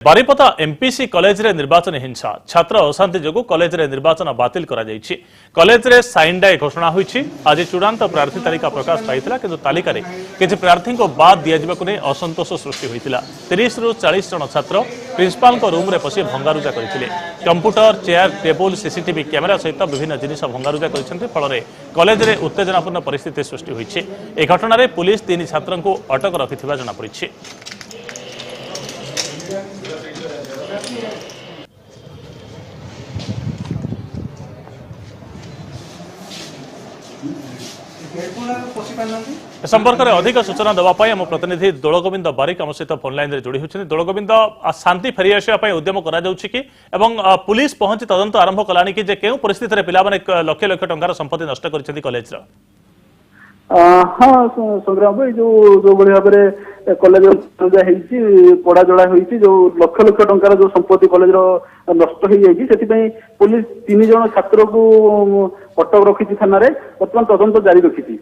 Baripada MPC college रे निर्वाचन हिंसा छात्र अशांति जोगु कॉलेज रे निर्वाचन बातिल करा जायछि। कॉलेज रे साइन डाय घोषणा होईछि। आज चूड़ांत प्रार्थी तालिका प्रकाश पाइतिला किंतु तालिका रे किछि प्रार्थी को बाद दिया जिबाकु नै असंतोष सृष्टि होइतिला। 30 रु 40 जन छात्र प्रिंसिपाल को रूम रे पसी भंगारुजा करथिले। Computer chair table CCTV camera सहित विभिन्न जिनिस भंगारुजा करछन्ते। फल रे कॉलेज रे उत्तेजनापूर्ण परिस्थिति सृष्टि होईछि। ए घटना रे पुलिस 3 छात्रन को अटक रखिथिबा जना पड़िछि। संपर्क में अधिक सूचना देवाई आम प्रतिनिधि दोलगोविंद बारिक आम सहित फोन लाइन जोड़ी होती। दोलगोविंद शांति फेरी आसवाई उद्यम कर पुलिस पहुंची तदंत आरंभ कलानी कि केउ परिस्थिति रे पिला माने लक्ष लक्ष टंकार संपत्ति नष्ट कर कॉलेज रा। हाँ संग्राम भाई जो भाई भाव में कॉलेज पड़ा जड़ा होती जो लक्ष लक्ष टंकार जो संपत्ति कॉलेज नष्ट हो जाए पुलिस 3 जन छात्र को अटक रखी थाना बर्तमान तदंत जारी रखी।